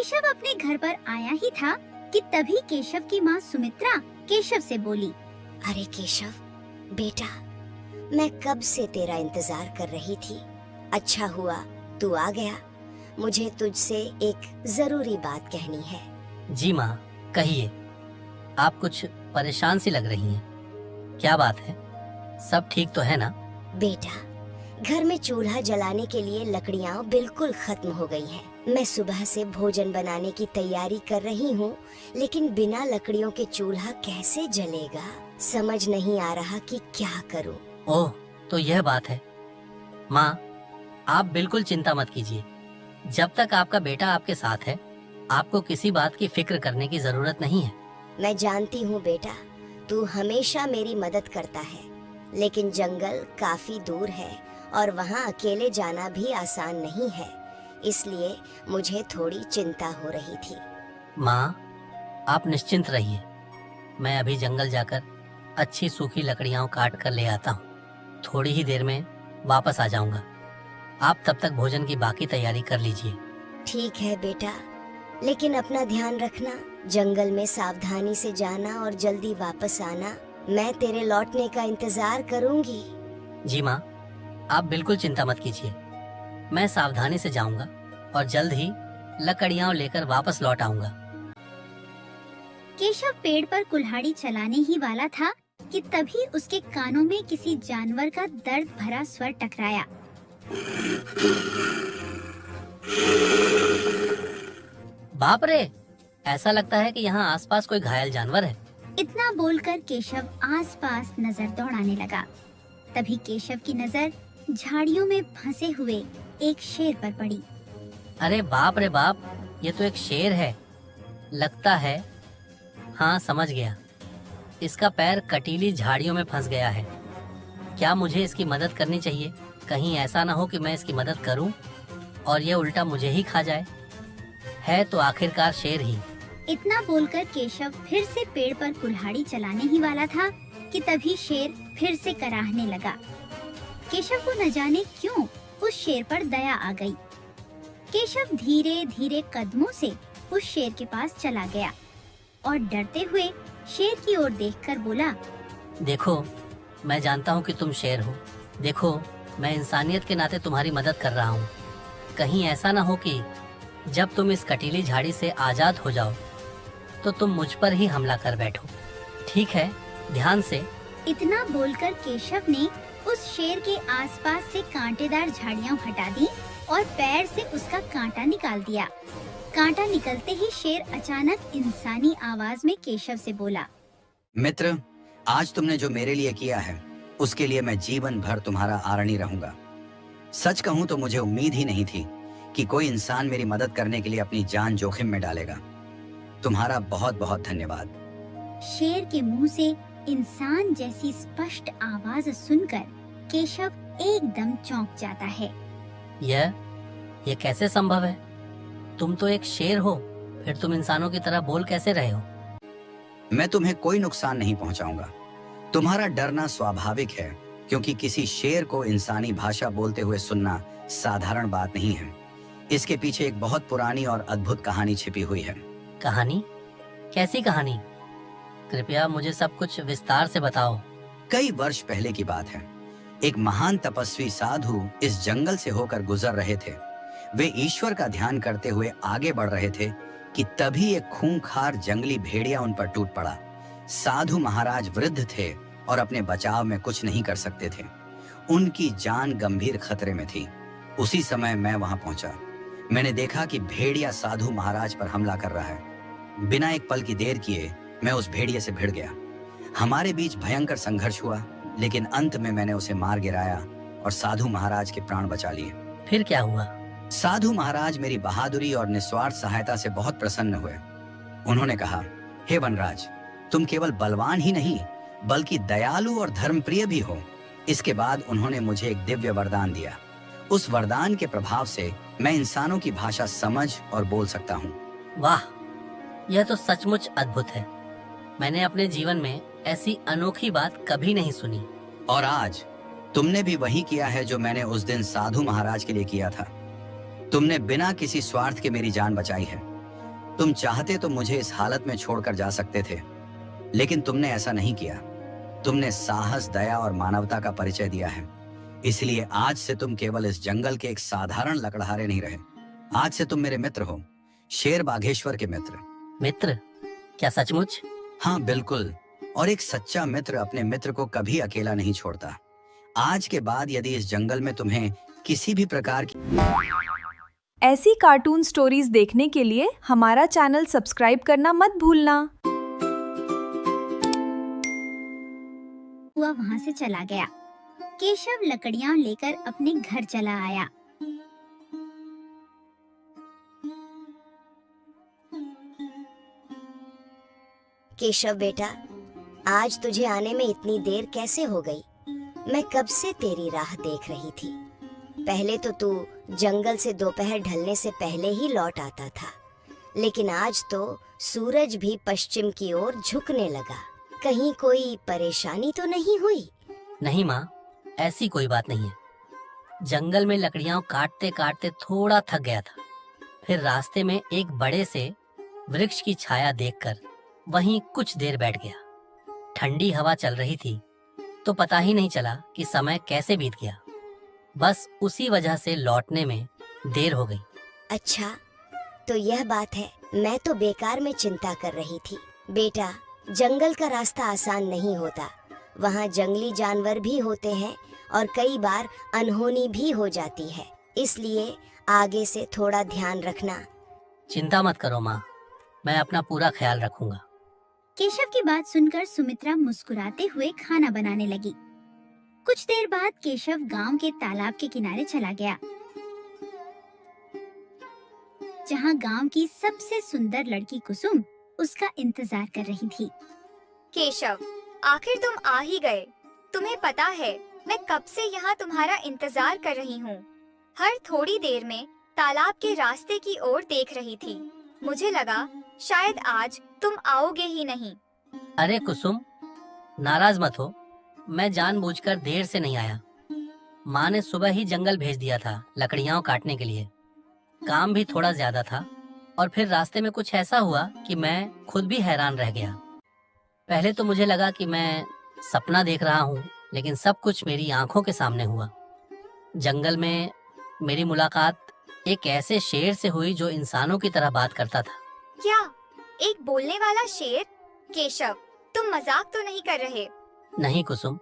केशव अपने घर पर आया ही था कि तभी केशव की माँ सुमित्रा केशव से बोली, अरे केशव बेटा, मैं कब से तेरा इंतजार कर रही थी। अच्छा हुआ तू आ गया। मुझे तुझसे एक जरूरी बात कहनी है। जी माँ, कहिए। आप कुछ परेशान सी लग रही हैं। क्या बात है? सब ठीक तो है ना? बेटा, घर में चूल्हा जलाने के लिए लकड़ियाँ बिल्कुल खत्म हो गई हैं। मैं सुबह से भोजन बनाने की तैयारी कर रही हूँ, लेकिन बिना लकड़ियों के चूल्हा कैसे जलेगा, समझ नहीं आ रहा कि क्या करूँ। ओह, तो यह बात है। माँ, आप बिल्कुल चिंता मत कीजिए। जब तक आपका बेटा आपके साथ है, आपको किसी बात की फिक्र करने की जरूरत नहीं है। मैं जानती हूँ बेटा, तू हमेशा मेरी मदद करता है, लेकिन जंगल काफी दूर है और वहाँ अकेले जाना भी आसान नहीं है, इसलिए मुझे थोड़ी चिंता हो रही थी। माँ, आप निश्चिंत रहिए। मैं अभी जंगल जाकर अच्छी सूखी लकड़ियाँ काट कर ले आता हूँ। थोड़ी ही देर में वापस आ जाऊंगा। आप तब तक भोजन की बाकी तैयारी कर लीजिए। ठीक है बेटा, लेकिन अपना ध्यान रखना। जंगल में सावधानी से जाना और जल्दी वापस आना। मैं तेरे लौटने का इंतजार करूंगी। जी माँ, आप बिल्कुल चिंता मत कीजिए। मैं सावधानी से जाऊंगा और जल्द ही लकड़ियाँ लेकर वापस लौट आऊंगा। केशव पेड़ पर कुल्हाड़ी चलाने ही वाला था कि तभी उसके कानों में किसी जानवर का दर्द भरा स्वर टकराया। बाप रे! ऐसा लगता है कि यहाँ आसपास कोई घायल जानवर है। इतना बोलकर केशव आसपास नजर दौड़ाने लगा। तभी केशव की नजर झाड़ियों में फंसे हुए एक शेर पर पड़ी। अरे बाप रे बाप, ये तो एक शेर है। लगता है, हाँ समझ गया, इसका पैर कटीली झाड़ियों में फंस गया है। क्या मुझे इसकी मदद करनी चाहिए? कहीं ऐसा ना हो कि मैं इसकी मदद करूं और ये उल्टा मुझे ही खा जाए। है तो आखिरकार शेर ही। इतना बोलकर केशव फिर से पेड़ पर कुल्हाड़ी चलाने ही वाला था कि तभी शेर फिर से कराहने लगा। केशव को न जाने क्यों उस शेर पर दया आ गई। केशव धीरे धीरे कदमों से उस शेर के पास चला गया और डरते हुए शेर की ओर देखकर बोला, देखो, मैं जानता हूँ कि तुम शेर हो। देखो, मैं इंसानियत के नाते तुम्हारी मदद कर रहा हूँ। कहीं ऐसा ना हो कि जब तुम इस कटीली झाड़ी से आजाद हो जाओ तो तुम मुझ पर ही हमला कर बैठो। ठीक है, ध्यान से। इतना बोलकर केशव ने उस शेर के आसपास से कांटेदार झाड़ियां हटा दी और पैर से उसका कांटा निकाल दिया। कांटा निकलते ही शेर अचानक इंसानी आवाज में केशव से बोला, मित्र, आज तुमने जो मेरे लिए किया है उसके लिए मैं जीवन भर तुम्हारा आरणी रहूंगा। सच कहूं तो मुझे उम्मीद ही नहीं थी कि कोई इंसान मेरी मदद करने के लिए अपनी जान जोखिम में डालेगा। तुम्हारा बहुत बहुत धन्यवाद। शेर के मुंह से इंसान जैसी स्पष्ट आवाज सुनकर केशव एकदम चौंक जाता है। यह कैसे संभव है? तुम तो एक शेर हो, फिर तुम इंसानों की तरह बोल कैसे रहे हो? मैं तुम्हें कोई नुकसान नहीं पहुंचाऊंगा। तुम्हारा डरना स्वाभाविक है, क्योंकि किसी शेर को इंसानी भाषा बोलते हुए सुनना साधारण बात नहीं है। इसके पीछे एक बहुत पुरानी और अद्भुत कहानी छिपी हुई है। कहानी? कैसी कहानी? कृपया मुझे सब कुछ विस्तार से बताओ। कई वर्ष पहले की बात है। एक महान तपस्वी साधु इस जंगल से होकर गुजर रहे थे। वे ईश्वर का ध्यान करते हुए आगे बढ़ रहे थे कि तभी एक खूंखार जंगली भेड़िया उन पर टूट पड़ा। साधु महाराज वृद्ध थे और अपने बचाव में कुछ नहीं कर सकते थे। उनकी जान गंभीर खतरे में थी। उसी समय मैं वहां पहुंचा। मैंने देखा कि भेड़िया साधु महाराज पर हमला कर रहा है। बिना एक पल की देर किए मैं उस भेड़िए से भिड़ गया। हमारे बीच भयंकर संघर्ष हुआ, लेकिन अंत में मैंने उसे मार गिराया और साधु महाराज के प्राण बचा लिए। फिर क्या हुआ? साधु महाराज मेरी बहादुरी और निस्वार्थ सहायता से बहुत प्रसन्न हुए। उन्होंने कहा, हे वनराज, तुम केवल बलवान ही नहीं बल्कि दयालु और धर्मप्रिय भी हो। इसके बाद उन्होंने मुझे एक दिव्य वरदान दिया। उस वरदान के प्रभाव से मैं इंसानों की भाषा समझ और बोल सकता हूँ। वाह, यह तो सचमुच अद्भुत है। मैंने अपने जीवन में ऐसी अनोखी बात कभी नहीं सुनी। और आज तुमने भी वही किया है जो मैंने उस दिन साधु महाराज के लिए किया था। तुमने बिना किसी स्वार्थ के मेरी जान बचाई है। तुम चाहते तो मुझे इस हालत में छोड़कर जा सकते थे, लेकिन तुमने ऐसा नहीं किया। तुमने साहस, दया और मानवता का परिचय दिया है। इसलिए आज से तुम केवल इस जंगल के एक साधारण लकड़हारे नहीं रहे। आज से तुम मेरे मित्र हो, शेर बाघेश्वर के मित्र। मित्र? क्या सचमुच? हाँ बिल्कुल। और एक सच्चा मित्र अपने मित्र को कभी अकेला नहीं छोड़ता। आज के बाद यदि इस जंगल में तुम्हें किसी भी प्रकार की ऐसी कार्टून स्टोरीज देखने के लिए हमारा चैनल सब्सक्राइब करना मत भूलना। हुआ वहाँ से चला गया। केशव लकड़ियां लेकर अपने घर चला आया। केशव बेटा, आज तुझे आने में इतनी देर कैसे हो गई? मैं कब से तेरी राह देख रही थी। पहले तो तू जंगल से दोपहर ढलने से पहले ही लौट आता था, लेकिन आज तो सूरज भी पश्चिम की ओर झुकने लगा। कहीं कोई परेशानी तो नहीं हुई? नहीं माँ, ऐसी कोई बात नहीं है। जंगल में लकड़ियां काटते काटते थोड़ा थक गया था। फिर रास्ते में एक बड़े से वृक्ष की छाया देखकर वहीं कुछ देर बैठ गया। ठंडी हवा चल रही थी तो पता ही नहीं चला कि समय कैसे बीत गया। बस उसी वजह से लौटने में देर हो गई। अच्छा, तो यह बात है। मैं तो बेकार में चिंता कर रही थी। बेटा, जंगल का रास्ता आसान नहीं होता। वहाँ जंगली जानवर भी होते हैं और कई बार अनहोनी भी हो जाती है। इसलिए आगे से थोड़ा ध्यान रखना। चिंता मत करो माँ, मैं अपना पूरा ख्याल रखूंगा। केशव की बात सुनकर सुमित्रा मुस्कुराते हुए खाना बनाने लगी। कुछ देर बाद केशव गांव के तालाब के किनारे चला गया, जहां गांव की सबसे सुंदर लड़की कुसुम उसका इंतजार कर रही थी। केशव, आखिर तुम आ ही गए। तुम्हें पता है मैं कब से यहाँ तुम्हारा इंतजार कर रही हूँ। हर थोड़ी देर में तालाब के रास्ते की ओर देख रही थी। मुझे लगा शायद आज तुम आओगे ही नहीं। अरे कुसुम, नाराज मत हो, मैं जानबूझकर देर से नहीं आया। माँ ने सुबह ही जंगल भेज दिया था लकड़ियां काटने के लिए। काम भी थोड़ा ज्यादा था और फिर रास्ते में कुछ ऐसा हुआ कि मैं खुद भी हैरान रह गया। पहले तो मुझे लगा कि मैं सपना देख रहा हूँ, लेकिन सब कुछ मेरी आंखों के सामने हुआ। जंगल में मेरी मुलाकात एक ऐसे शेर से हुई जो इंसानों की तरह बात करता था। क्या? एक बोलने वाला शेर? केशव, तुम मजाक तो नहीं कर रहे? नहीं कुसुम,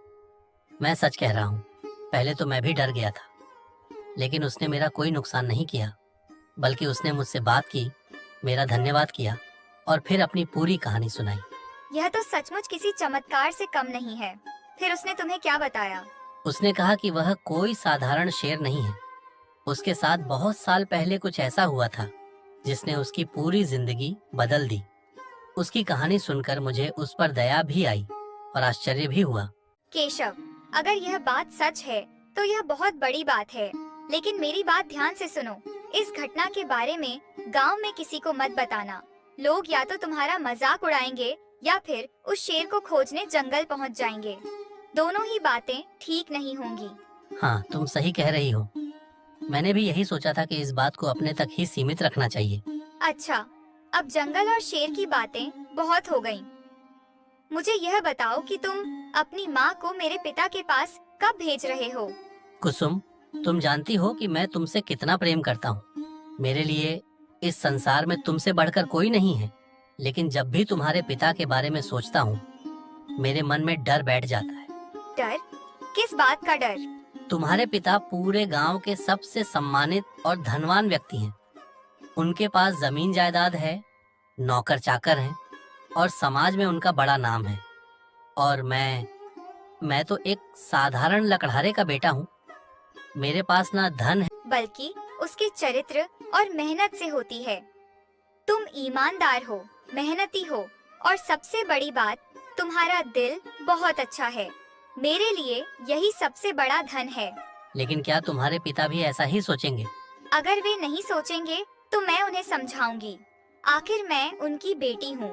मैं सच कह रहा हूँ। पहले तो मैं भी डर गया था, लेकिन उसने मेरा कोई नुकसान नहीं किया, बल्कि उसने मुझसे बात की, मेरा धन्यवाद किया और फिर अपनी पूरी कहानी सुनाई। यह तो सचमुच किसी चमत्कार से कम नहीं है। फिर उसने तुम्हें क्या बताया? उसने कहा कि वह कोई साधारण शेर नहीं है। उसके साथ बहुत साल पहले कुछ ऐसा हुआ था जिसने उसकी पूरी जिंदगी बदल दी। उसकी कहानी सुनकर मुझे उस पर दया भी आई और आश्चर्य भी हुआ। केशव, अगर यह बात सच है तो यह बहुत बड़ी बात है, लेकिन मेरी बात ध्यान से सुनो। इस घटना के बारे में गांव में किसी को मत बताना। लोग या तो तुम्हारा मजाक उड़ाएंगे या फिर उस शेर को खोजने जंगल पहुंच जाएंगे। दोनों ही बातें ठीक नहीं होंगी। हाँ, तुम सही कह रही हो। मैंने भी यही सोचा था कि इस बात को अपने तक ही सीमित रखना चाहिए। अच्छा, अब जंगल और शेर की बातें बहुत हो गईं। मुझे यह बताओ कि तुम अपनी माँ को मेरे पिता के पास कब भेज रहे हो? कुसुम, तुम जानती हो कि मैं तुमसे कितना प्रेम करता हूँ। मेरे लिए इस संसार में तुमसे बढ़कर कोई नहीं है, लेकिन जब भी तुम्हारे पिता के बारे में सोचता हूँ, मेरे मन में डर बैठ जाता है। डर? किस बात का डर? तुम्हारे पिता पूरे गांव के सबसे सम्मानित और धनवान व्यक्ति हैं। उनके पास जमीन जायदाद है, नौकर चाकर हैं और समाज में उनका बड़ा नाम है। और मैं तो एक साधारण लकड़हारे का बेटा हूँ। मेरे पास ना धन है, बल्कि उसके चरित्र और मेहनत से होती है। तुम ईमानदार हो, मेहनती हो और सबसे बड़ी बात, तुम्हारा दिल बहुत अच्छा है। मेरे लिए यही सबसे बड़ा धन है। लेकिन क्या तुम्हारे पिता भी ऐसा ही सोचेंगे? अगर वे नहीं सोचेंगे तो मैं उन्हें समझाऊंगी। आखिर मैं उनकी बेटी हूँ।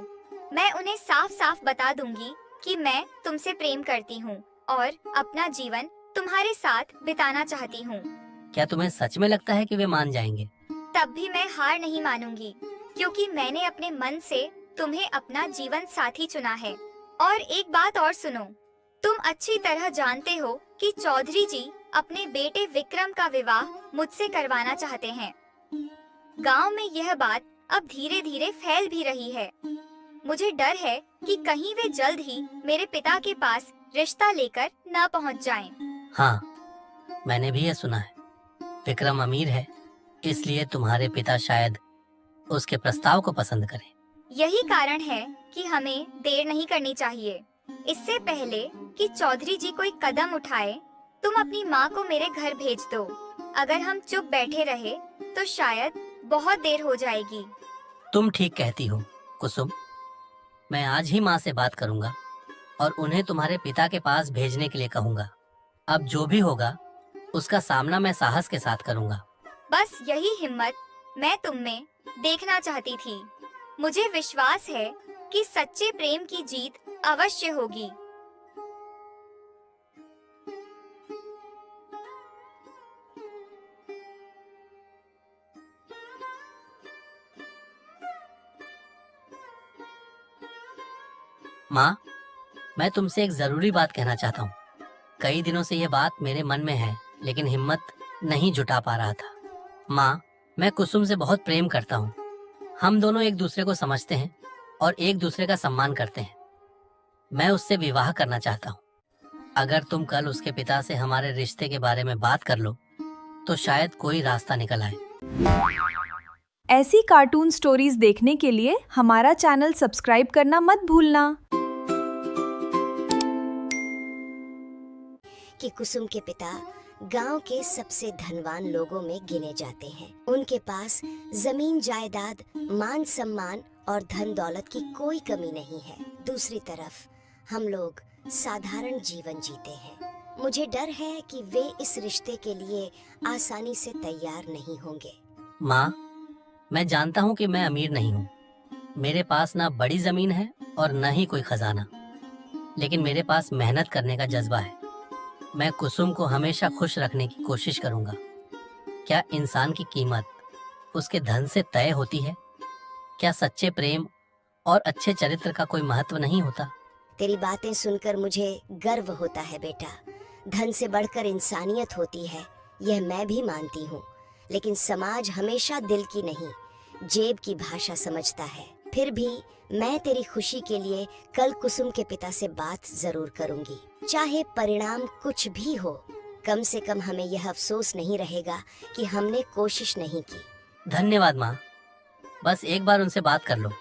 मैं उन्हें साफ साफ बता दूंगी कि मैं तुमसे प्रेम करती हूँ और अपना जीवन तुम्हारे साथ बिताना चाहती हूँ। क्या तुम्हें सच में लगता है कि वे मान जाएंगे? तब भी मैं हार नहीं मानूंगी। क्योंकि मैंने अपने मन से तुम्हें अपना जीवन साथी चुना है। और एक बात और सुनो, तुम अच्छी तरह जानते हो कि चौधरी जी अपने बेटे विक्रम का विवाह मुझसे करवाना चाहते हैं। गांव में यह बात अब धीरे धीरे फैल भी रही है। मुझे डर है कि कहीं वे जल्द ही मेरे पिता के पास रिश्ता लेकर न पहुंच जाएं। हाँ, मैंने भी यह सुना है। विक्रम अमीर है, इसलिए तुम्हारे पिता शायद उसके प्रस्ताव को पसंद करें। यही कारण है कि हमें देर नहीं करनी चाहिए। इससे पहले कि चौधरी जी कोई कदम उठाए, तुम अपनी माँ को मेरे घर भेज दो। अगर हम चुप बैठे रहे तो शायद बहुत देर हो जाएगी। तुम ठीक कहती हो कुसुम। मैं आज ही माँ से बात करूंगा और उन्हें तुम्हारे पिता के पास भेजने के लिए कहूंगा। अब जो भी होगा उसका सामना मैं साहस के साथ करूंगा। बस यही हिम्मत मैं तुम में देखना चाहती थी। मुझे विश्वास है कि सच्चे प्रेम की जीत अवश्य होगी। माँ, मैं तुमसे एक जरूरी बात कहना चाहता हूँ। कई दिनों से यह बात मेरे मन में है, लेकिन हिम्मत नहीं जुटा पा रहा था। माँ, मैं कुसुम से बहुत प्रेम करता हूँ। हम दोनों एक दूसरे को समझते हैं और एक दूसरे का सम्मान करते हैं। मैं उससे विवाह करना चाहता हूँ। अगर तुम कल उसके पिता से हमारे रिश्ते के बारे में बात कर लो तो शायद कोई रास्ता निकल आए। ऐसी कार्टून स्टोरीज देखने के लिए हमारा चैनल सब्सक्राइब करना मत भूलना। कि कुसुम के पिता गांव के सबसे धनवान लोगों में गिने जाते हैं। उनके पास जमीन जायदाद, मान सम्मान और धन दौलत की कोई कमी नहीं है। दूसरी तरफ हम लोग साधारण जीवन जीते हैं। मुझे डर है कि वे इस रिश्ते के लिए आसानी से तैयार नहीं होंगे। माँ, मैं जानता हूँ कि मैं अमीर नहीं हूँ। मेरे पास ना बड़ी जमीन है और न ही कोई खजाना, लेकिन मेरे पास मेहनत करने का जज्बा है। मैं कुसुम को हमेशा खुश रखने की कोशिश करूंगा। क्या इंसान की कीमत उसके धन से तय होती है? क्या सच्चे प्रेम और अच्छे चरित्र का कोई महत्व नहीं होता? तेरी बातें सुनकर मुझे गर्व होता है बेटा। धन से बढ़कर इंसानियत होती है, यह मैं भी मानती हूँ। लेकिन समाज हमेशा दिल की नहीं, जेब की भाषा समझता है। फिर भी मैं तेरी खुशी के लिए कल कुसुम के पिता से बात जरूर करूंगी। चाहे परिणाम कुछ भी हो, कम से कम हमें यह अफसोस नहीं रहेगा कि हमने कोशिश नहीं की। धन्यवाद माँ। बस एक बार उनसे बात कर लो।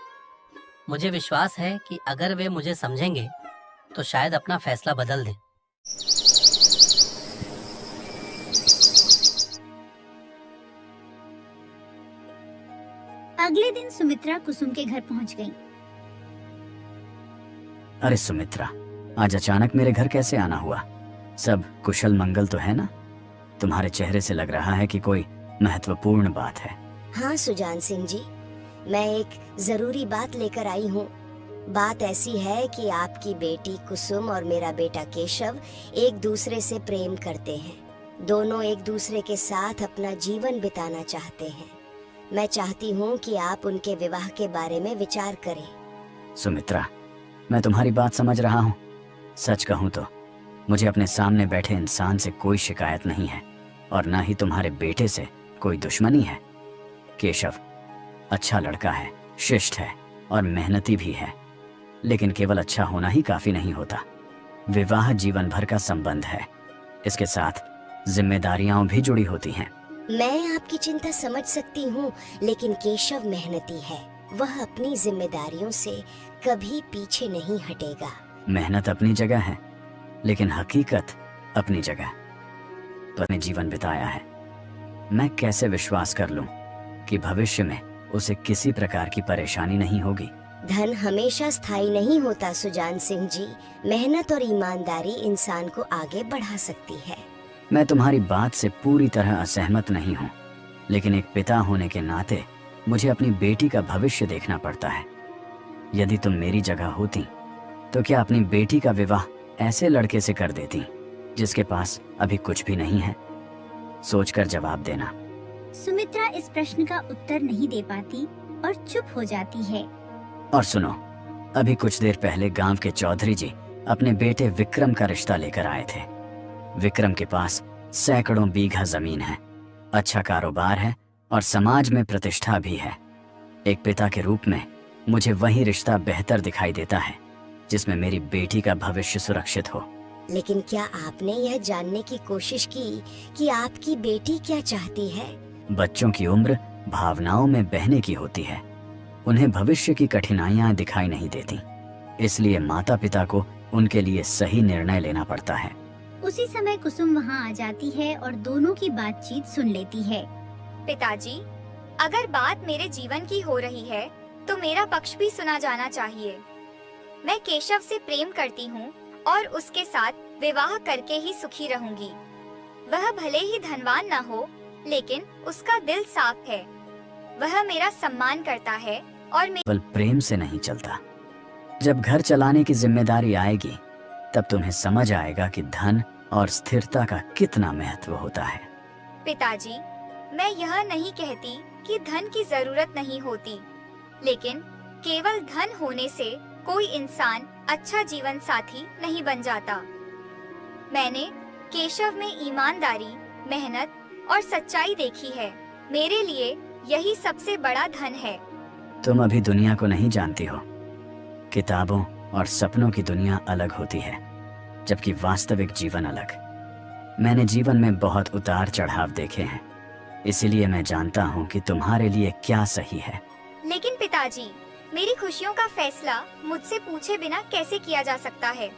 मुझे विश्वास है कि अगर वे मुझे समझेंगे तो शायद अपना फैसला बदल दें। अगले दिन सुमित्रा कुसुम के घर पहुंच गई। अरे सुमित्रा, आज अचानक मेरे घर कैसे आना हुआ? सब कुशल मंगल तो है ना? तुम्हारे चेहरे से लग रहा है कि कोई महत्वपूर्ण बात है। हाँ सुजान सिंह जी, मैं एक जरूरी बात लेकर आई हूँ। बात ऐसी है कि आपकी बेटी कुसुम और मेरा बेटा केशव एक दूसरे से प्रेम करते हैं। दोनों एक दूसरे के साथ अपना जीवन बिताना चाहते हैं। मैं चाहती हूँ कि आप उनके विवाह के बारे में विचार करें। सुमित्रा, मैं तुम्हारी बात समझ रहा हूँ। सच कहूँ तो मुझे अपने सामने बैठे इंसान से कोई शिकायत नहीं है और न ही तुम्हारे बेटे से कोई दुश्मनी है। केशव अच्छा लड़का है, शिष्ट है और मेहनती भी है। लेकिन केवल अच्छा होना ही काफी नहीं होता। विवाह जीवन भर का संबंध है, इसके साथ जिम्मेदारियां भी जुड़ी होती हैं। मैं आपकी चिंता समझ सकती हूँ, लेकिन केशव मेहनती है। वह अपनी जिम्मेदारियों से कभी पीछे नहीं हटेगा। मेहनत अपनी जगह है, लेकिन हकीकत अपनी जगह पर में जीवन बिताया है। मैं कैसे विश्वास कर लूं कि भविष्य में उसे किसी प्रकार की परेशानी नहीं होगी? धन हमेशा स्थायी नहीं होता सुजान सिंह जी। मेहनत और ईमानदारी इंसान को आगे बढ़ा सकती है। मैं तुम्हारी बात से पूरी तरह असहमत नहीं हूँ, लेकिन एक पिता होने के नाते मुझे अपनी बेटी का भविष्य देखना पड़ता है। यदि तुम मेरी जगह होती तो क्या अपनी बेटी का विवाह ऐसे लड़के से कर देती जिसके पास अभी कुछ भी नहीं है? सोचकर जवाब देना। सुमित्रा इस प्रश्न का उत्तर नहीं दे पाती और चुप हो जाती है। और सुनो, अभी कुछ देर पहले गांव के चौधरी जी अपने बेटे विक्रम का रिश्ता लेकर आए थे। विक्रम के पास सैकड़ों बीघा जमीन है, अच्छा कारोबार है और समाज में प्रतिष्ठा भी है। एक पिता के रूप में मुझे वही रिश्ता बेहतर दिखाई देता है जिसमें मेरी बेटी का भविष्य सुरक्षित हो। लेकिन क्या आपने यह जानने की कोशिश की कि आपकी बेटी क्या चाहती है? बच्चों की उम्र भावनाओं में बहने की होती है, उन्हें भविष्य की कठिनाइयां दिखाई नहीं देती, इसलिए माता पिता को उनके लिए सही निर्णय लेना पड़ता है। उसी समय कुसुम वहाँ आ जाती है और दोनों की बातचीत सुन लेती है। पिताजी, अगर बात मेरे जीवन की हो रही है तो मेरा पक्ष भी सुना जाना चाहिए। मैं केशव से प्रेम करती हूँ और उसके साथ विवाह करके ही सुखी रहूंगी। वह भले ही धनवान न हो, लेकिन उसका दिल साफ है। वह मेरा सम्मान करता है और केवल प्रेम से नहीं चलता। जब घर चलाने की जिम्मेदारी आएगी तब तुम्हें समझ आएगा कि धन और स्थिरता का कितना महत्व होता है। पिताजी, मैं यह नहीं कहती कि धन की जरूरत नहीं होती, लेकिन केवल धन होने से कोई इंसान अच्छा जीवन साथी नहीं बन जाता। मैंने केशव में ईमानदारी, मेहनत और सच्चाई देखी है। मेरे लिए यही सबसे बड़ा धन है। तुम अभी दुनिया को नहीं जानती हो। किताबों और सपनों की दुनिया अलग होती है, जबकि वास्तविक जीवन अलग। मैंने जीवन में बहुत उतार चढ़ाव देखे हैं, इसीलिए मैं जानता हूँ कि तुम्हारे लिए क्या सही है। लेकिन पिताजी, मेरी खुशियों का फैसला मुझसे पूछे बिना कैसे किया जा सकता है?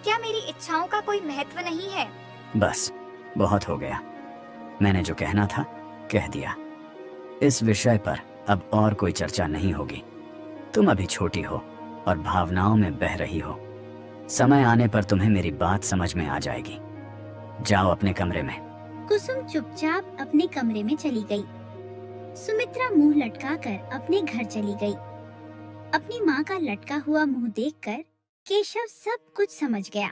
क्या मेरी इच्छाओं का कोई महत्व नहीं है? बस, बहुत हो गया। मैंने जो कहना था कह दिया। इस विषय पर अब और कोई चर्चा नहीं होगी। तुम अभी छोटी हो और भावनाओं में बह रही हो। समय आने पर तुम्हें मेरी बात समझ में आ जाएगी। जाओ अपने कमरे में। कुसुम चुपचाप अपने कमरे में चली गई। सुमित्रा मुंह लटकाकर अपने घर चली गई। अपनी माँ का लटका हुआ मुंह देखकर केशव सब कुछ समझ गया।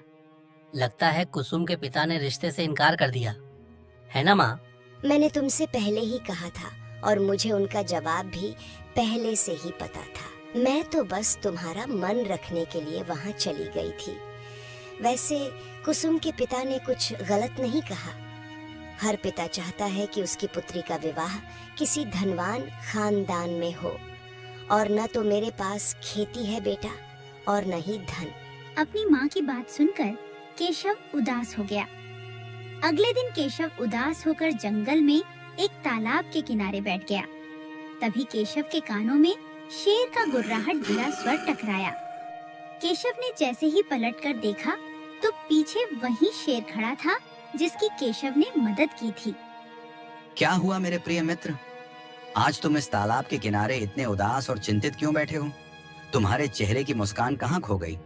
लगता है कुसुम के पिता ने रिश्ते से इनकार कर दिया, है ना माँ? मैंने तुमसे पहले ही कहा था और मुझे उनका जवाब भी पहले से ही पता था। मैं तो बस तुम्हारा मन रखने के लिए वहाँ चली गई थी। वैसे कुसुम के पिता ने कुछ गलत नहीं कहा। हर पिता चाहता है कि उसकी पुत्री का विवाह किसी धनवान खानदान में हो, और न तो मेरे पास खेती है बेटा और न ही धन। अपनी माँ की बात सुनकर केशव उदास हो गया। अगले दिन केशव उदास होकर जंगल में एक तालाब के किनारे बैठ गया। तभी केशव के कानों में शेर का गुर्राहट भरा स्वर टकराया। केशव ने जैसे ही पलटकर देखा तो पीछे वही शेर खड़ा था जिसकी केशव ने मदद की थी। क्या हुआ मेरे प्रिय मित्र? आज तुम इस तालाब के किनारे इतने उदास और चिंतित क्यों बैठे हो? तुम्हारे चेहरे की मुस्कान कहाँ खो गई?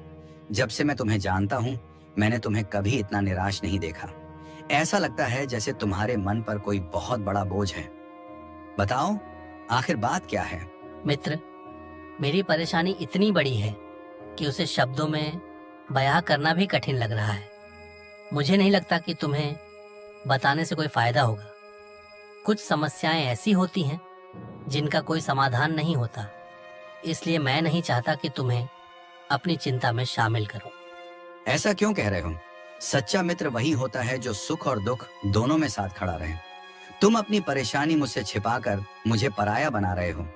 जब से मैं तुम्हें जानता हूँ, मैंने तुम्हें कभी इतना निराश नहीं देखा। ऐसा लगता है जैसे तुम्हारे मन पर कोई बहुत बड़ा बोझ है। बताओ, आखिर बात क्या है? मित्र, मेरी परेशानी इतनी बड़ी है कि उसे शब्दों में बयां करना भी कठिन लग रहा है। मुझे नहीं लगता कि तुम्हें बताने से कोई फायदा होगा। कुछ समस्याएं ऐसी होती हैं जिनका कोई समाधान नहीं होता, इसलिए मैं नहीं चाहता कि तुम्हें अपनी चिंता में शामिल करूं। ऐसा क्यों कह रहे हो? सच्चा मित्र वही होता है जो सुख और दुख दोनों में साथ खड़ा रहे। तुम अपनी परेशानी मुझसे छिपाकर मुझे पराया बना रहे हो।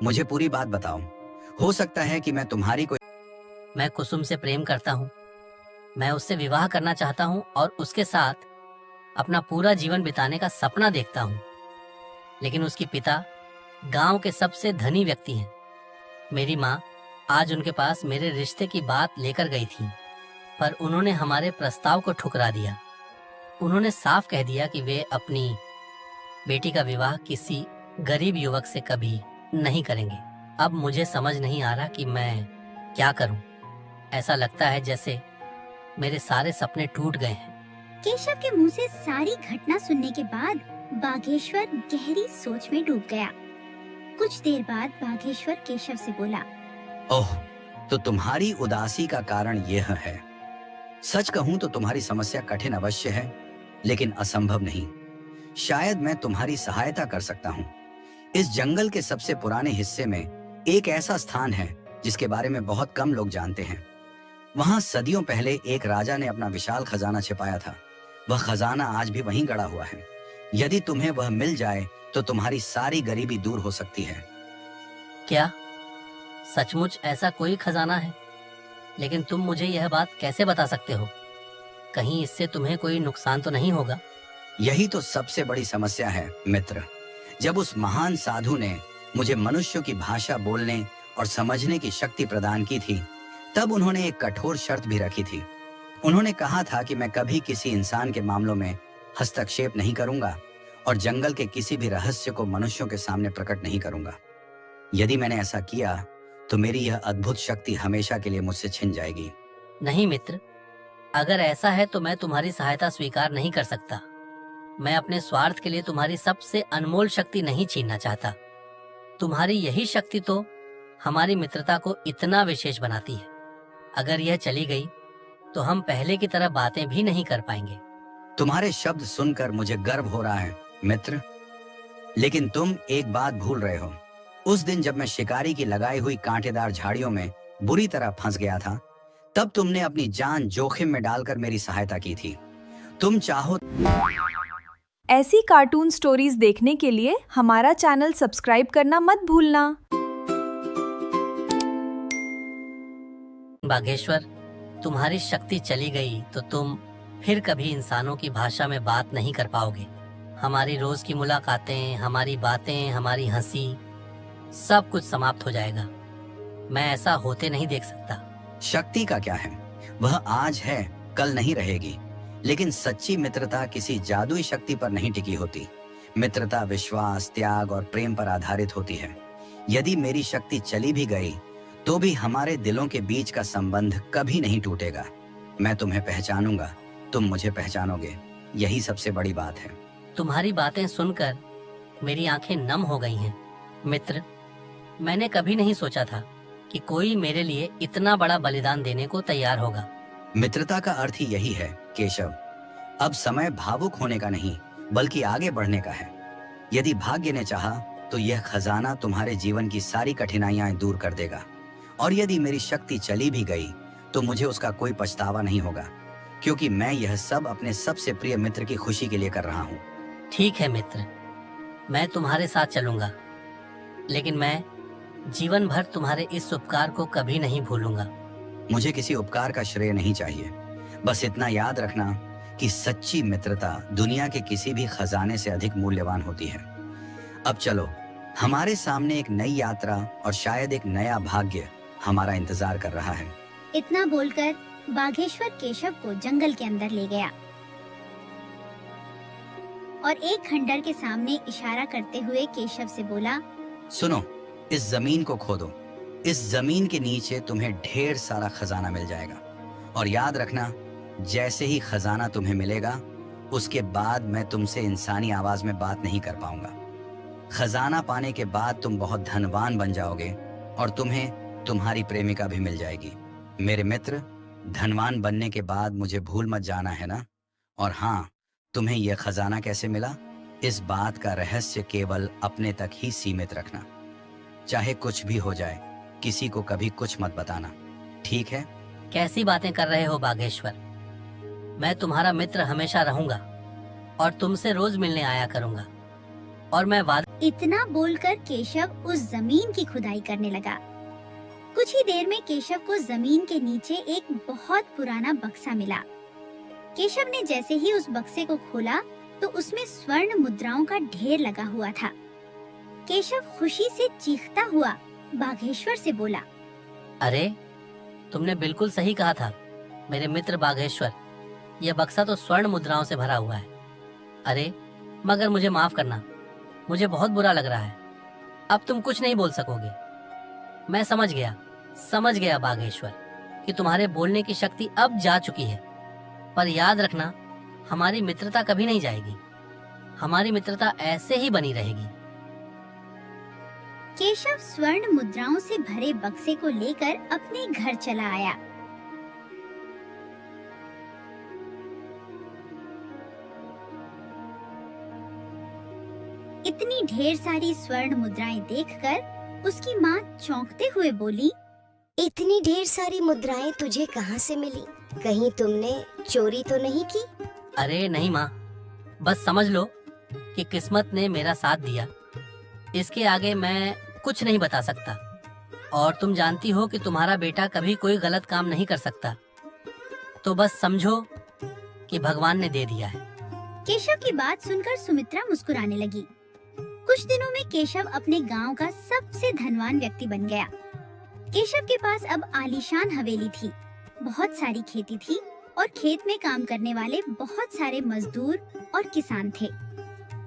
मुझे पूरी बात बताओ। हो सकता है कि मैं तुम्हारी कोई... मैं कुसुम से प्रेम करता हूँ। मैं उससे विवाह करना चाहता हूँ और उसके साथ अपना पूरा जीवन बिताने का सपना देखता हूँ। लेकिन उसके पिता गांव के सबसे धनी व्यक्ति हैं। मेरी माँ आज उनके पास मेरे रिश्ते की बात लेकर गई थी, पर उन्होंने हमारे प्रस्ताव को ठुकरा दिया। उन्होंने साफ कह दिया कि वे अपनी बेटी का विवाह किसी गरीब युवक से कभी नहीं करेंगे। अब मुझे समझ नहीं आ रहा कि मैं क्या करूं। ऐसा लगता है जैसे मेरे सारे सपने टूट गए हैं। केशव के मुंह से सारी घटना सुनने के बाद बागेश्वर गहरी सोच में डूब गया। कुछ देर बाद बागेश्वर केशव से बोला, ओह, तो तुम्हारी उदासी का कारण यह है। सच कहूं तो तुम्हारी समस्या कठिन अवश्य है, लेकिन असंभव नहीं। शायद मैं तुम्हारी सहायता कर सकता हूं। इस जंगल के सबसे पुराने हिस्से में एक ऐसा स्थान है जिसके बारे में बहुत कम लोग जानते हैं। वहां सदियों पहले एक राजा ने अपना विशाल खजाना छिपाया था। वह खजाना आज भी वहीं गड़ा हुआ है। यदि तुम्हें वह मिल जाए तो तुम्हारी सारी गरीबी दूर हो सकती है। क्या सचमुच ऐसा कोई खजाना है? लेकिन तुम मुझे यह बात कैसे बता सकते हो? कहीं इससे तुम्हें कोई नुकसान तो नहीं होगा? यही तो सबसे बड़ी समस्या है मित्र। जब उस महान साधु ने मुझे मनुष्यों की भाषा बोलने और समझने की शक्ति प्रदान की थी, तब उन्होंने एक कठोर शर्त भी रखी थी। उन्होंने कहा था कि मैं कभी किसी इंसान के मामलों में हस्तक्षेप नहीं करूंगा और जंगल के किसी भी रहस्य को मनुष्यों के सामने प्रकट नहीं करूंगा। यदि मैंने ऐसा किया तो मेरी यह अद्भुत शक्ति हमेशा के लिए मुझसे छिन जाएगी। नहीं मित्र, अगर ऐसा है तो मैं तुम्हारी सहायता स्वीकार नहीं कर सकता। मैं अपने स्वार्थ के लिए तुम्हारी सबसे अनमोल शक्ति नहीं छीनना चाहता। तुम्हारी यही शक्ति तो हमारी मित्रता को इतना विशेष बनाती है। अगर यह चली गई तो हम पहले की तरह बातें भी नहीं कर पाएंगे। तुम्हारे शब्द सुनकर मुझे गर्व हो रहा है मित्र, लेकिन तुम एक बात भूल रहे हो। उस दिन जब मैं शिकारी की लगाई हुई कांटेदार झाड़ियों में बुरी तरह फंस गया था, तब तुमने अपनी जान जोखिम में डालकर मेरी सहायता की थी। तुम चाहो ऐसी कार्टून स्टोरीज देखने के लिए हमारा चैनल सब्सक्राइब करना मत भूलना। बागेश्वर, तुम्हारी शक्ति चली गई तो तुम फिर कभी इंसानों की भाषा में बात नहीं कर पाओगे। हमारी रोज की मुलाकातें, हमारी बातें, हमारी हंसी, सब कुछ समाप्त हो जाएगा। मैं ऐसा होते नहीं देख सकता। शक्ति का क्या है, वह आज है, कल नहीं रहेगी। लेकिन सच्ची मित्रता किसी जादुई शक्ति पर नहीं टिकी होती। मित्रता विश्वास, त्याग और प्रेम पर आधारित होती है। यदि मेरी शक्ति चली भी गई तो भी हमारे दिलों के बीच का संबंध कभी नहीं टूटेगा। मैं तुम्हें पहचानूंगा, तुम मुझे पहचानोगे। यही सबसे बड़ी बात है। तुम्हारी बातें सुनकर मेरी आंखें नम हो गई हैं। मित्र, मैंने कभी नहीं सोचा था कि कोई मेरे लिए इतना बड़ा बलिदान देने को तैयार होगा। मित्रता का अर्थ ही यही है केशव। अब समय भावुक होने का नहीं बल्कि आगे बढ़ने का है। यदि भाग्य ने चाहा तो यह खजाना तुम्हारे जीवन की सारी कठिनाइयां दूर कर देगा। और यदि मेरी शक्ति चली भी गई तो मुझे उसका कोई पछतावा नहीं होगा, क्योंकि मैं यह सब अपने सबसे प्रिय मित्र की खुशी के लिए कर रहा हूँ। ठीक है मित्र, मैं तुम्हारे साथ चलूंगा, लेकिन मैं जीवन भर तुम्हारे इस उपकार को कभी नहीं भूलूंगा। मुझे किसी उपकार का श्रेय नहीं चाहिए। बस इतना याद रखना कि सच्ची मित्रता दुनिया के किसी भी खजाने से अधिक मूल्यवान होती है। अब चलो, हमारे सामने एक नई यात्रा और शायद एक नया भाग्य हमारा इंतजार कर रहा है। इतना बोलकर बाघेश्वर केशव को जंगल के अंदर ले गया और एक खंडर के सामने इशारा करते हुए केशव से बोला, सुनो, इस जमीन को खोदो। इस जमीन के नीचे तुम्हें ढेर सारा खजाना मिल जाएगा। और याद रखना, जैसे ही खजाना तुम्हें मिलेगा उसके बाद मैं तुमसे इंसानी आवाज में बात नहीं कर पाऊंगा। खजाना पाने के बाद तुम बहुत धनवान बन जाओगे और तुम्हें तुम्हारी प्रेमिका भी मिल जाएगी। मेरे मित्र, धनवान बनने के बाद मुझे भूल मत जाना, है ना? और हाँ, तुम्हें यह खजाना कैसे मिला, इस बात का रहस्य केवल अपने तक ही सीमित रखना। चाहे कुछ भी हो जाए, किसी को कभी कुछ मत बताना, ठीक है? कैसी बातें कर रहे हो बागेश्वर? मैं तुम्हारा मित्र हमेशा रहूंगा और तुमसे रोज मिलने आया करूंगा। और मैं इतना बोलकर केशव उस जमीन की खुदाई करने लगा। कुछ ही देर में केशव को जमीन के नीचे एक बहुत पुराना बक्सा मिला। केशव ने जैसे ही उस बक्से को खोला तो उसमें स्वर्ण मुद्राओं का ढेर लगा हुआ था। केशव खुशी से चीखता हुआ बाघेश्वर से बोला, अरे, तुमने बिल्कुल सही कहा था मेरे मित्र बाघेश्वर। यह बक्सा तो स्वर्ण मुद्राओं से भरा हुआ है। अरे, मगर मुझे माफ करना, मुझे बहुत बुरा लग रहा है। अब तुम कुछ नहीं बोल सकोगे। मैं समझ गया बाघेश्वर कि तुम्हारे बोलने की शक्ति अब जा चुकी है। पर याद रखना, हमारी मित्रता कभी नहीं जाएगी। हमारी मित्रता ऐसे ही बनी रहेगी। केशव स्वर्ण मुद्राओं से भरे बक्से को लेकर अपने घर चला आया। इतनी ढेर सारी स्वर्ण मुद्राएं देखकर उसकी माँ चौंकते हुए बोली, इतनी ढेर सारी मुद्राएं तुझे कहाँ से मिली? कहीं तुमने चोरी तो नहीं की? अरे नहीं माँ, बस समझ लो कि किस्मत ने मेरा साथ दिया। इसके आगे मैं कुछ नहीं बता सकता। और तुम जानती हो कि तुम्हारा बेटा कभी कोई गलत काम नहीं कर सकता, तो बस समझो कि भगवान ने दे दिया है। केशव की बात सुनकर सुमित्रा मुस्कुराने लगी। कुछ दिनों में केशव अपने गांव का सबसे धनवान व्यक्ति बन गया। केशव के पास अब आलीशान हवेली थी, बहुत सारी खेती थी और खेत में काम करने वाले बहुत सारे मजदूर और किसान थे।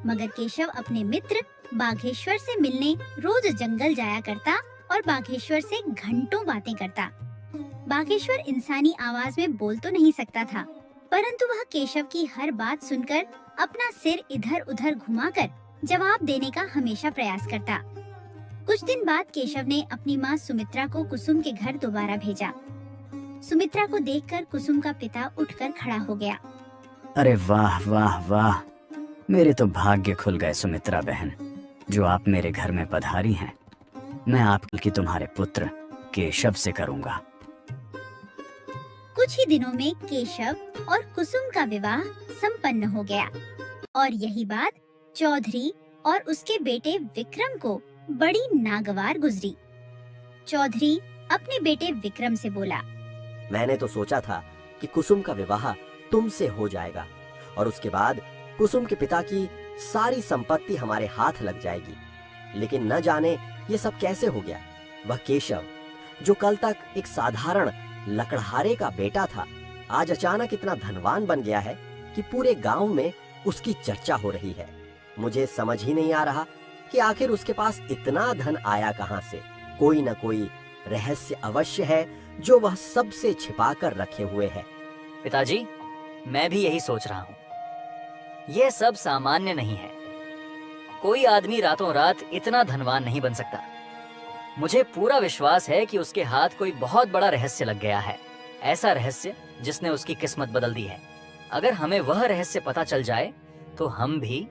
मगर केशव अपने मित्र बाघेश्वर से मिलने रोज जंगल जाया करता और बाघेश्वर से घंटों बातें करता। बाघेश्वर इंसानी आवाज में बोल तो नहीं सकता था, परंतु वह केशव की हर बात सुनकर अपना सिर इधर उधर घुमाकर जवाब देने का हमेशा प्रयास करता। कुछ दिन बाद केशव ने अपनी माँ सुमित्रा को कुसुम के घर दोबारा भेजा। सुमित्रा को देखकर कुसुम का पिता उठकर खड़ा हो गया। अरे वाह वाह वाह, मेरे तो भाग्य खुल गए सुमित्रा बहन, जो आप मेरे घर में पधारी हैं। मैं आपकी तुम्हारे पुत्र केशव से करूंगा। कुछ ही दिनों में केशव और कुसुम का विवाह संपन्न हो गया और यही बात चौधरी और उसके बेटे विक्रम को बड़ी नागवार गुजरी। चौधरी अपने बेटे विक्रम से बोला, मैंने तो सोचा था कि कुसुम का विवाह तुमसे हो जाएगा और उसके बाद कुसुम के पिता की सारी संपत्ति हमारे हाथ लग जाएगी, लेकिन न जाने ये सब कैसे हो गया। वह केशव, जो कल तक एक साधारण लकड़हारे का बेटा था, आज अचानक इतना धनवान बन गया है कि पूरे गांव में उसकी चर्चा हो रही है। मुझे समझ ही नहीं आ रहा कि आखिर उसके पास इतना धन आया कहां से। कोई न कोई रहस्य अवश्य है जो वह सबसे छिपा कर रखे हुए है। पिताजी, मैं भी यही सोच रहा हूँ। यह सब सामान्य नहीं है। कोई आदमी रातों रात इतना धनवान नहीं बन सकता। मुझे पूरा विश्वास है कि उसके हाथ कोई बहुत बड़ा रहस्य लग गया है, ऐसा रहस्य जिसने उसकी किस्मत बदल दी है। अगर हमें वह रहस्य पता चल जाए तो हम भी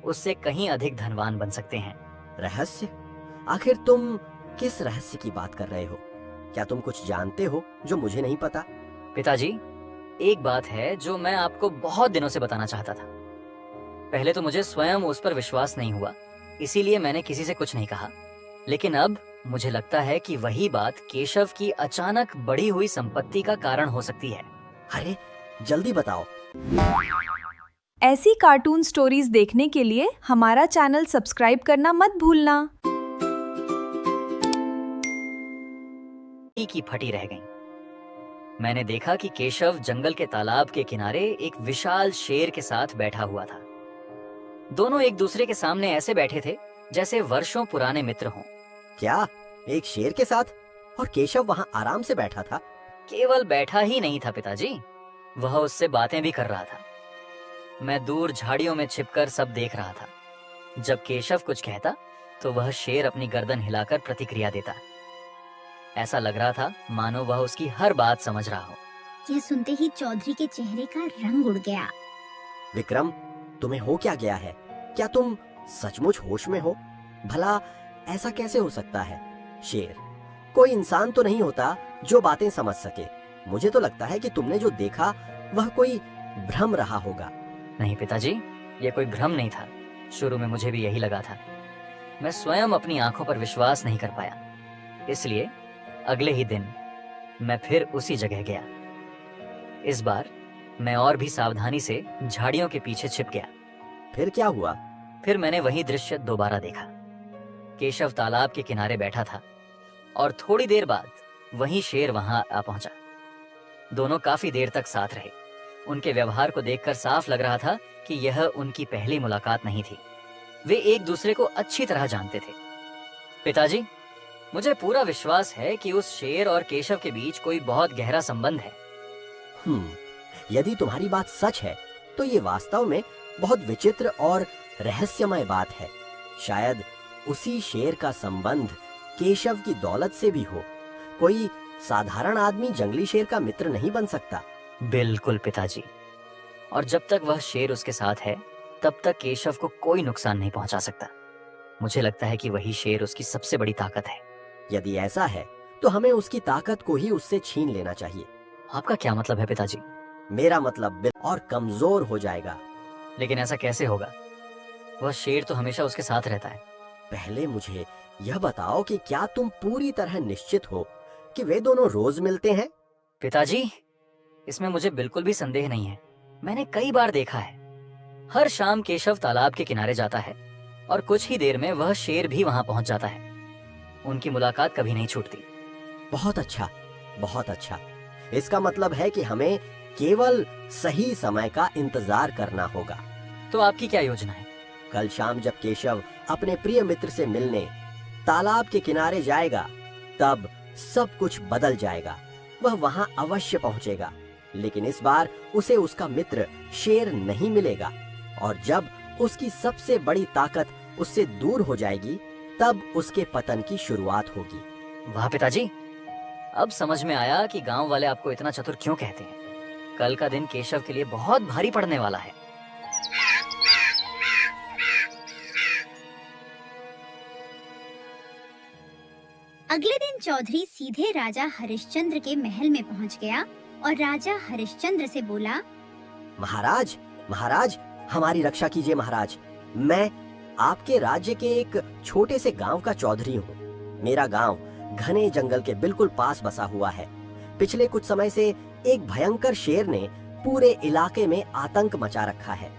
उससे कहीं अधिक धनवान बन सकते हैं। रहस्य? आखिर तुम किस रहस्य की बात कर रहे हो? क्या तुम कुछ जानते हो जो मुझे नहीं पता? पिताजी, एक बात है जो मैं आपको बहुत दिनों से बताना चाहता था। पहले तो मुझे स्वयं उस पर विश्वास नहीं हुआ, इसीलिए मैंने किसी से कुछ नहीं कहा। लेकिन अब मुझे लगता है कि वही बात केशव की अचानक बढ़ी हुई संपत्ति का कारण हो सकती है। अरे जल्दी बताओ। ऐसी कार्टून स्टोरीज देखने के लिए हमारा चैनल सब्सक्राइब करना मत भूलना। की फटी रह गई। मैंने देखा कि केशव जंगल के तालाब के किनारे एक विशाल शेर के साथ बैठा हुआ था। दोनों एक दूसरे के सामने ऐसे बैठे थे जैसे वर्षों पुराने मित्र हों। क्या एक शेर के साथ? और केशव वहाँ आराम से बैठा था? केवल बैठा ही नहीं था पिताजी, वह उससे बातें भी कर रहा था। मैं दूर झाड़ियों में छिपकर सब देख रहा था। जब केशव कुछ कहता तो वह शेर अपनी गर्दन हिलाकर प्रतिक्रिया देता। ऐसा लग रहा था मानो वह उसकी हर बात समझ रहा हो। यह सुनते ही चौधरी के चेहरे का रंग उड़ गया। विक्रम, तुम्हें हो क्या गया है? क्या तुम सचमुच होश में हो? भला ऐसा कैसे हो सकता है? शेर कोई इंसान तो नहीं होता जो बातें समझ सके। मुझे तो लगता है कि तुमने जो देखा वह कोई भ्रम रहा होगा। नहीं पिताजी, यह कोई भ्रम नहीं था। शुरू में मुझे भी यही लगा था। मैं स्वयं अपनी आंखों पर विश्वास नहीं कर पाया। इसलिए अगले ही दिन मैं फिर उसी जगह गया। इस बार मैं और भी सावधानी से झाड़ियों के पीछे छिप गया। फिर क्या हुआ? फिर मैंने वही दृश्य दोबारा देखा। केशव तालाब के किनारे बैठा था और थोड़ी देर बाद वही शेर वहां आ पहुंचा। दोनों काफी देर तक साथ रहे। उनके व्यवहार को देखकर साफ लग रहा था कि यह उनकी पहली मुलाकात नहीं थी। वे एक दूसरे को अच्छी तरह जानते थे। पिताजी, मुझे पूरा विश्वास है कि उस शेर और केशव के बीच कोई बहुत गहरा संबंध है। यदि तुम्हारी बात सच है तो ये वास्तव में बहुत विचित्र और रहस्यमय बात है। शायद उसी शेर का संबंध केशव की दौलत से भी हो। कोई साधारण आदमी जंगली शेर का मित्र नहीं बन सकता। बिल्कुल पिताजी। और जब तक वह शेर उसके साथ है तब तक केशव को कोई नुकसान नहीं पहुंचा सकता। मुझे लगता है कि वही शेर उसकी सबसे बड़ी ताकत है। यदि ऐसा है तो हमें उसकी ताकत को ही उससे छीन लेना चाहिए। आपका क्या मतलब है पिताजी? मेरा मतलब और कमजोर हो जाएगा। लेकिन ऐसा कैसे होगा? वह शेर तो हमेशा उसके साथ रहता है। पहले मुझे यह बताओ कि क्या तुम पूरी तरह निश्चित हो कि वे दोनों रोज मिलते हैं? पिताजी, इसमें मुझे बिल्कुल भी संदेह नहीं है। मैंने कई बार देखा है। हर शाम केशव तालाब के किनारे जाता है और कुछ ही देर में वह शेर भी वहां पहुंच जाता है। उनकी मुलाकात कभी नहीं छूटती। बहुत अच्छा, बहुत अच्छा। इसका मतलब है कि हमें केवल सही समय का इंतजार करना होगा। तो आपकी क्या योजना है? कल शाम जब केशव अपने प्रिय मित्र से मिलने तालाब के किनारे जाएगा, तब सब कुछ बदल जाएगा। वह वहां अवश्य पहुंचेगा, लेकिन इस बार उसे उसका मित्र शेर नहीं मिलेगा। और जब उसकी सबसे बड़ी ताकत उससे दूर हो जाएगी, तब उसके पतन की शुरुआत होगी। वाह पिताजी, अब समझ में आया कि गांव वाले आपको इतना चतुर क्यों कहते हैं। कल का दिन केशव के लिए बहुत भारी पड़ने वाला है। अगले दिन चौधरी सीधे राजा हरिश्चंद्र के महल में पहुंच गया और राजा हरिश्चंद्र से बोला, महाराज, महाराज, हमारी रक्षा कीजिए महाराज। मैं आपके राज्य के एक छोटे से गांव का चौधरी हूँ। मेरा गांव घने जंगल के बिल्कुल पास बसा हुआ है। पिछले कुछ समय से एक भयंकर शेर ने पूरे इलाके में आतंक मचा रखा है।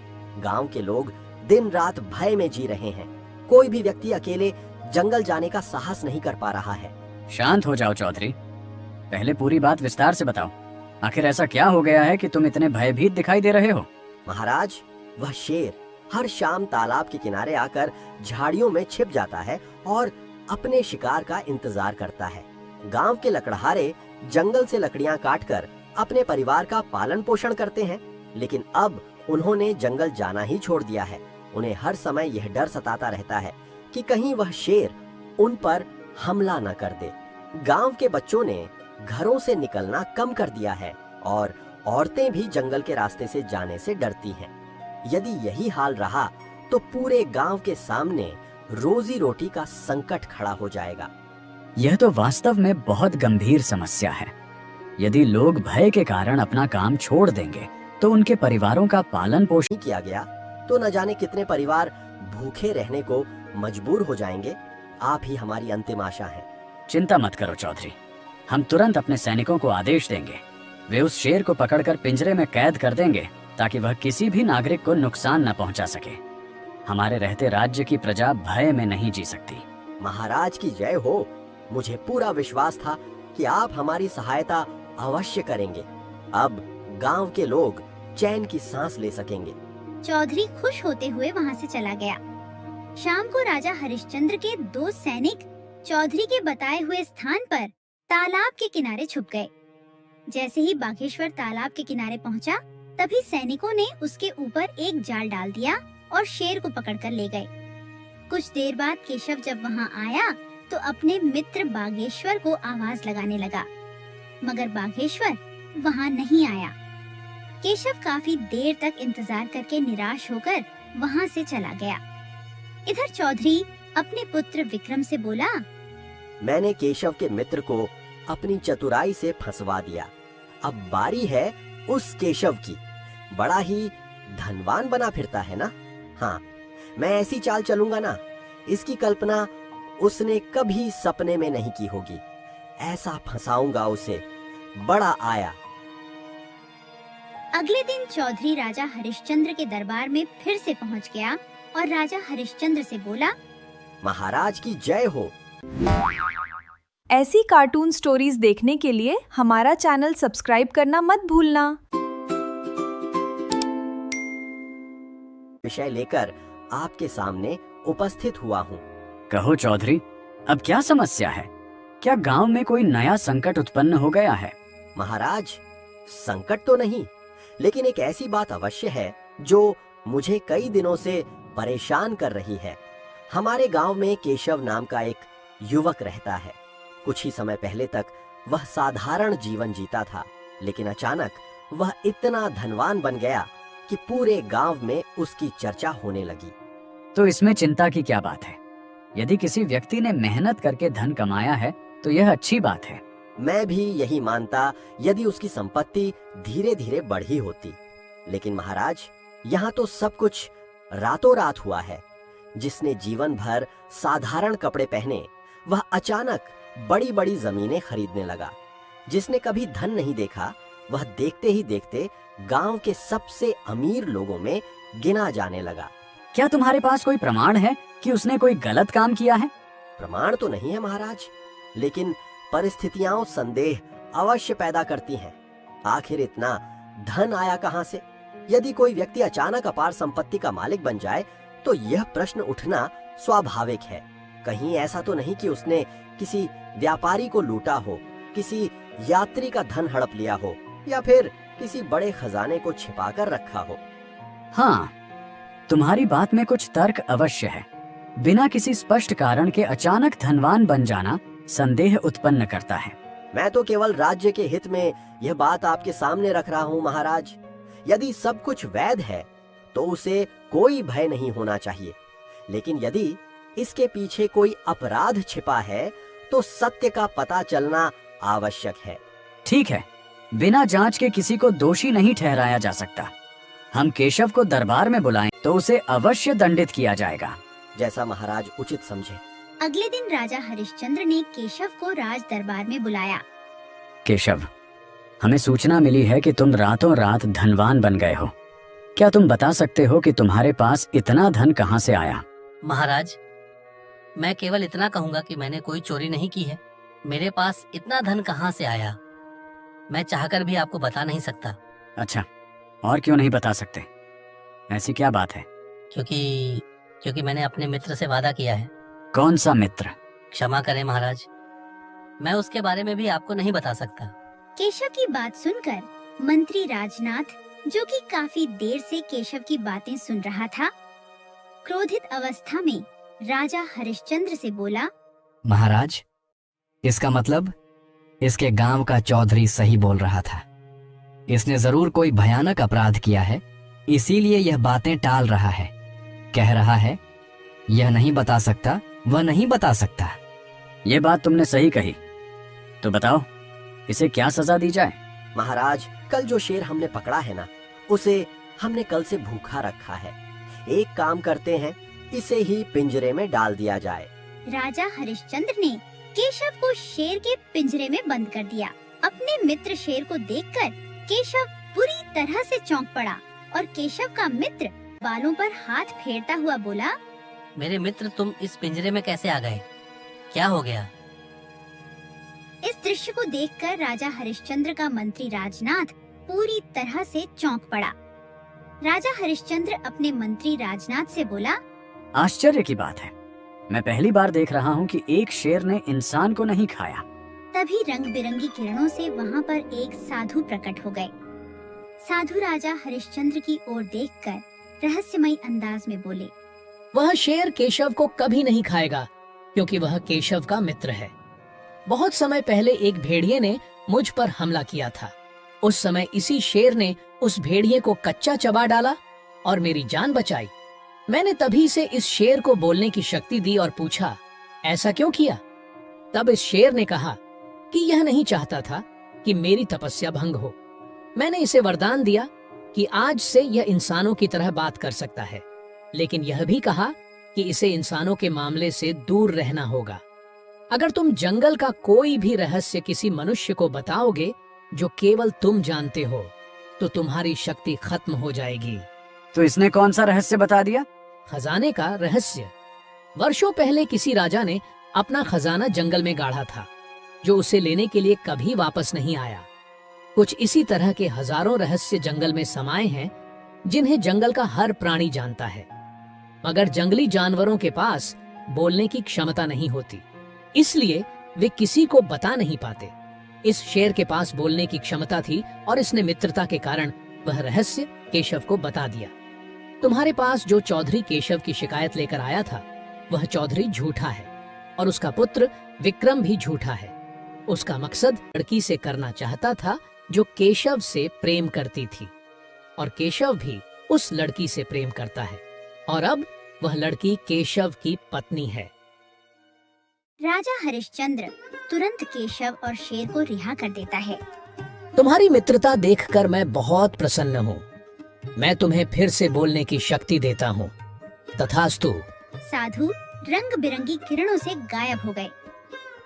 गांव के लोग दिन रात भय में जी रहे हैं। कोई भी व्यक्ति अकेले जंगल जाने का साहस नहीं कर पा रहा है। शांत हो जाओ चौधरी, पहले पूरी बात विस्तार से बताओ। आखिर ऐसा क्या हो गया है कि तुम इतने भयभीत दिखाई दे रहे हो? महाराज, वह शेर हर शाम तालाब के किनारे आकर झाड़ियों में छिप जाता है और अपने शिकार का इंतजार करता है। गांव के लकड़हारे जंगल से लकड़ियां काटकर अपने परिवार का पालन पोषण करते हैं, लेकिन अब उन्होंने जंगल जाना ही छोड़ दिया है। उन्हें हर समय यह डर सताता रहता है कि कहीं वह शेर उन पर हमला न कर दे। गांव के बच्चों ने घरों से निकलना कम कर दिया है और औरतें भी जंगल के रास्ते से जाने से डरती हैं। यदि यही हाल रहा तो पूरे गांव के सामने रोजी रोटी का संकट खड़ा हो जाएगा। यह तो वास्तव में बहुत गंभीर समस्या है। यदि लोग भय के कारण अपना काम छोड़ देंगे तो उनके परिवारों का पालन पोषण किया गया तो न जाने कितने परिवार भूखे रहने को मजबूर हो जाएंगे। आप ही हमारी अंतिम आशा हैं। चिंता मत करो चौधरी, हम तुरंत अपने सैनिकों को आदेश देंगे। वे उस शेर को पकड़कर पिंजरे में कैद कर देंगे ताकि वह किसी भी नागरिक को नुकसान न पहुंचा सके। हमारे रहते राज्य की प्रजा भय में नहीं जी सकती। महाराज की जय हो। मुझे पूरा विश्वास था कि आप हमारी सहायता अवश्य करेंगे। अब गांव के लोग चैन की सांस ले सकेंगे। चौधरी खुश होते हुए वहां से चला गया। शाम को राजा हरिश्चंद्र के 2 सैनिक चौधरी के बताए हुए स्थान पर तालाब के किनारे छुप गए। जैसे ही बागेश्वर तालाब के किनारे पहुंचा, तभी सैनिकों ने उसके ऊपर एक जाल डाल दिया और शेर को पकड़कर ले गए। कुछ देर बाद केशव जब वहां आया तो अपने मित्र बागेश्वर को आवाज लगाने लगा, मगर बागेश्वर वहां नहीं आया। केशव काफी देर तक इंतजार करके निराश होकर वहां से चला गया। इधर चौधरी अपने पुत्र विक्रम से बोला, मैंने केशव के मित्र को अपनी चतुराई से फंसवा दिया। अब बारी है उस केशव की। बड़ा ही धनवान बना फिरता है ना? हाँ, मैं ऐसी चाल चलूंगा ना, इसकी कल्पना उसने कभी सपने में नहीं की होगी। ऐसा फंसाऊंगा उसे, बड़ा आया। अगले दिन चौधरी राजा हरिश्चंद्र के दरबार में फिर से पहुंच गया और राजा हरिश्चंद्र से बोला, महाराज की जय हो। ऐसी कार्टून स्टोरीज देखने के लिए हमारा चैनल सब्सक्राइब करना मत भूलना। विषय लेकर आपके सामने उपस्थित हुआ हूँ। कहो चौधरी, अब क्या समस्या है? क्या गांव में कोई नया संकट उत्पन्न हो गया है? महाराज, संकट तो नहीं, लेकिन एक ऐसी बात अवश्य है जो मुझे कई दिनों से परेशान कर रही है। हमारे गांव में केशव नाम का एक युवक रहता है। कुछ ही समय पहले तक वह साधारण जीवन जीता था, लेकिन अचानक वह इतना धनवान बन गया कि पूरे गांव में उसकी चर्चा होने लगी। तो इसमें चिंता की क्या बात है? यदि किसी व्यक्ति ने मेहनत करके धन कमाया है तो यह अच्छी बात है। मैं भी यही मानता यदि उसकी संपत्ति धीरे धीरे बढ़ी होती। लेकिन महाराज, यहाँ तो सब कुछ रातों रात हुआ है। जिसने जीवन भर साधारण कपड़े पहने, वह अचानक बड़ी बड़ी जमीनें खरीदने लगा। जिसने कभी धन नहीं देखा, वह देखते ही देखते गांव के सबसे अमीर लोगों में गिना जाने लगा। क्या तुम्हारे पास कोई प्रमाण है कि उसने कोई गलत काम किया है? प्रमाण तो नहीं है महाराज, लेकिन परिस्थितियां संदेह अवश्य पैदा करती हैं। आखिर इतना धन आया कहां से? यदि कोई व्यक्ति अचानक अपार संपत्ति का मालिक बन जाए तो यह प्रश्न उठना स्वाभाविक है। कहीं ऐसा तो नहीं कि उसने किसी व्यापारी को लूटा हो, किसी यात्री का धन हड़प लिया हो, या फिर किसी बड़े खजाने को छिपाकर रखा हो। हाँ, तुम्हारी बात में कुछ तर्क अवश्य है। बिना किसी स्पष्ट कारण के अचानक धनवान बन जाना संदेह उत्पन्न करता है। मैं तो केवल राज्य के हित में यह बात आपके सामने रख रहा हूँ महाराज। यदि सब कुछ वैध है तो उसे कोई भय नहीं होना चाहिए, लेकिन यदि इसके पीछे कोई अपराध छिपा है तो सत्य का पता चलना आवश्यक है। ठीक है, बिना जांच के किसी को दोषी नहीं ठहराया जा सकता। हम केशव को दरबार में बुलाएं तो उसे अवश्य दंडित किया जाएगा। जैसा महाराज उचित समझे। अगले दिन राजा हरिश्चंद्र ने केशव को राज दरबार में बुलाया। केशव, हमें सूचना मिली है कि तुम रातों रात धनवान बन गए हो। क्या तुम बता सकते हो कि तुम्हारे पास इतना धन कहां से आया? महाराज, मैं केवल इतना कहूंगा कि मैंने कोई चोरी नहीं की है। मेरे पास इतना धन कहां से आया, मैं चाहकर भी आपको बता नहीं सकता। अच्छा, और क्यों नहीं बता सकते? ऐसी क्या बात है? क्योंकि मैंने अपने मित्र से वादा किया है। कौन सा मित्र? क्षमा करें महाराज, मैं उसके बारे में भी आपको नहीं बता सकता। केशव की बात सुनकर मंत्री राजनाथ, जो कि काफी देर से केशव की बातें सुन रहा था, क्रोधित अवस्था में राजा हरिश्चंद्र से बोला, महाराज, इसका मतलब इसके गांव का चौधरी सही बोल रहा था। इसने जरूर कोई भयानक अपराध किया है, इसीलिए यह बातें टाल रहा है। कह रहा है यह नहीं बता सकता, वह नहीं बता सकता। ये बात तुमने सही कही। तो बताओ, इसे क्या सजा दी जाए? महाराज, कल जो शेर हमने पकड़ा है ना, उसे हमने कल से भूखा रखा है। एक काम करते हैं, इसे ही पिंजरे में डाल दिया जाए। राजा हरिश्चंद्र ने केशव को शेर के पिंजरे में बंद कर दिया। अपने मित्र शेर को देखकर केशव बुरी तरह से चौंक पड़ा और केशव का मित्र बालों पर हाथ फेरता हुआ बोला, मेरे मित्र, तुम इस पिंजरे में कैसे आ गए? क्या हो गया? इस दृश्य को देखकर राजा हरिश्चंद्र का मंत्री राजनाथ पूरी तरह से चौंक पड़ा। राजा हरिश्चंद्र अपने मंत्री राजनाथ से बोला, आश्चर्य की बात है, मैं पहली बार देख रहा हूँ कि एक शेर ने इंसान को नहीं खाया। तभी रंग बिरंगी किरणों से वहाँ पर एक साधु प्रकट हो गए। साधु राजा हरिश्चंद्र की ओर देखकर रहस्यमयी अंदाज में बोले, वह शेर केशव को कभी नहीं खाएगा, क्योंकि वह केशव का मित्र है। बहुत समय पहले एक भेड़िए ने मुझ पर हमला किया था। उस समय इसी शेर ने उस भेड़िए को कच्चा चबा डाला और मेरी जान बचाई। मैंने तभी से इस शेर को बोलने की शक्ति दी और पूछा, ऐसा क्यों किया? तब इस शेर ने कहा कि यह नहीं चाहता था कि मेरी तपस्या भंग हो। मैंने इसे वरदान दिया कि आज से यह इंसानों की तरह बात कर सकता है, लेकिन यह भी कहा कि इसे इंसानों के मामले से दूर रहना होगा। अगर तुम जंगल का कोई भी रहस्य किसी मनुष्य को बताओगे जो केवल तुम जानते हो, तो तुम्हारी शक्ति खत्म हो जाएगी। तो इसने कौन सा रहस्य बता दिया? खजाने का रहस्य। वर्षों पहले किसी राजा ने अपना खजाना जंगल में गाड़ा था, जो उसे लेने के लिए कभी वापस नहीं आया। कुछ इसी तरह के हजारों रहस्य जंगल में समाये हैं, जिन्हें जंगल का हर प्राणी जानता है, मगर जंगली जानवरों के पास बोलने की क्षमता नहीं होती, इसलिए वे किसी को बता नहीं पाते। इस शेर के पास बोलने की क्षमता थी और इसने मित्रता के कारण वह रहस्य केशव को बता दिया। तुम्हारे पास जो चौधरी केशव की शिकायत लेकर आया था, वह चौधरी झूठा है और उसका पुत्र विक्रम भी झूठा है। उसका मकसद लड़की से करना चाहता था जो केशव से प्रेम करती थी, और केशव भी उस लड़की से प्रेम करता है और अब वह लड़की केशव की पत्नी है। राजा हरिश्चंद्र तुरंत केशव और शेर को रिहा कर देता है। तुम्हारी मित्रता देखकर मैं बहुत प्रसन्न हूँ। मैं तुम्हें फिर से बोलने की शक्ति देता हूँ। तथास्तु। साधु रंग बिरंगी किरणों से गायब हो गए।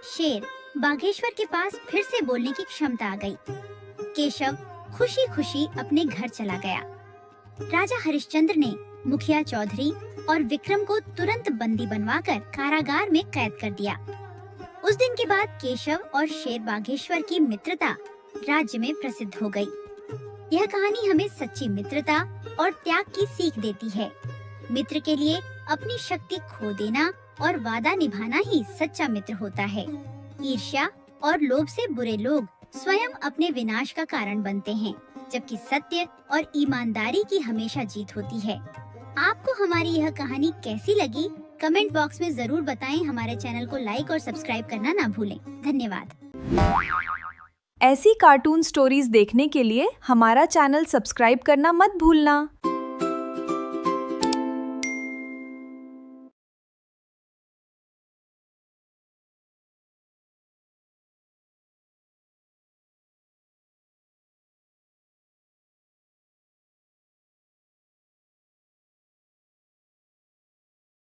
शेर बागेश्वर के पास फिर से बोलने की क्षमता आ गई। केशव खुशी खुशी अपने घर चला गया। राजा हरिश्चंद्र ने मुखिया चौधरी और विक्रम को तुरंत बंदी बनवाकर कारागार में कैद कर दिया। उस दिन के बाद केशव और शेर बागेश्वर की मित्रता राज्य में प्रसिद्ध हो गई। यह कहानी हमें सच्ची मित्रता और त्याग की सीख देती है। मित्र के लिए अपनी शक्ति खो देना और वादा निभाना ही सच्चा मित्र होता है। ईर्ष्या और लोभ से बुरे लोग स्वयं अपने विनाश का कारण बनते हैं, जबकि सत्य और ईमानदारी की हमेशा जीत होती है। आपको हमारी यह कहानी कैसी लगी? कमेंट बॉक्स में जरूर बताएं। हमारे चैनल को लाइक और सब्सक्राइब करना ना भूलें। धन्यवाद। ऐसी कार्टून स्टोरीज देखने के लिए हमारा चैनल सब्सक्राइब करना मत भूलना।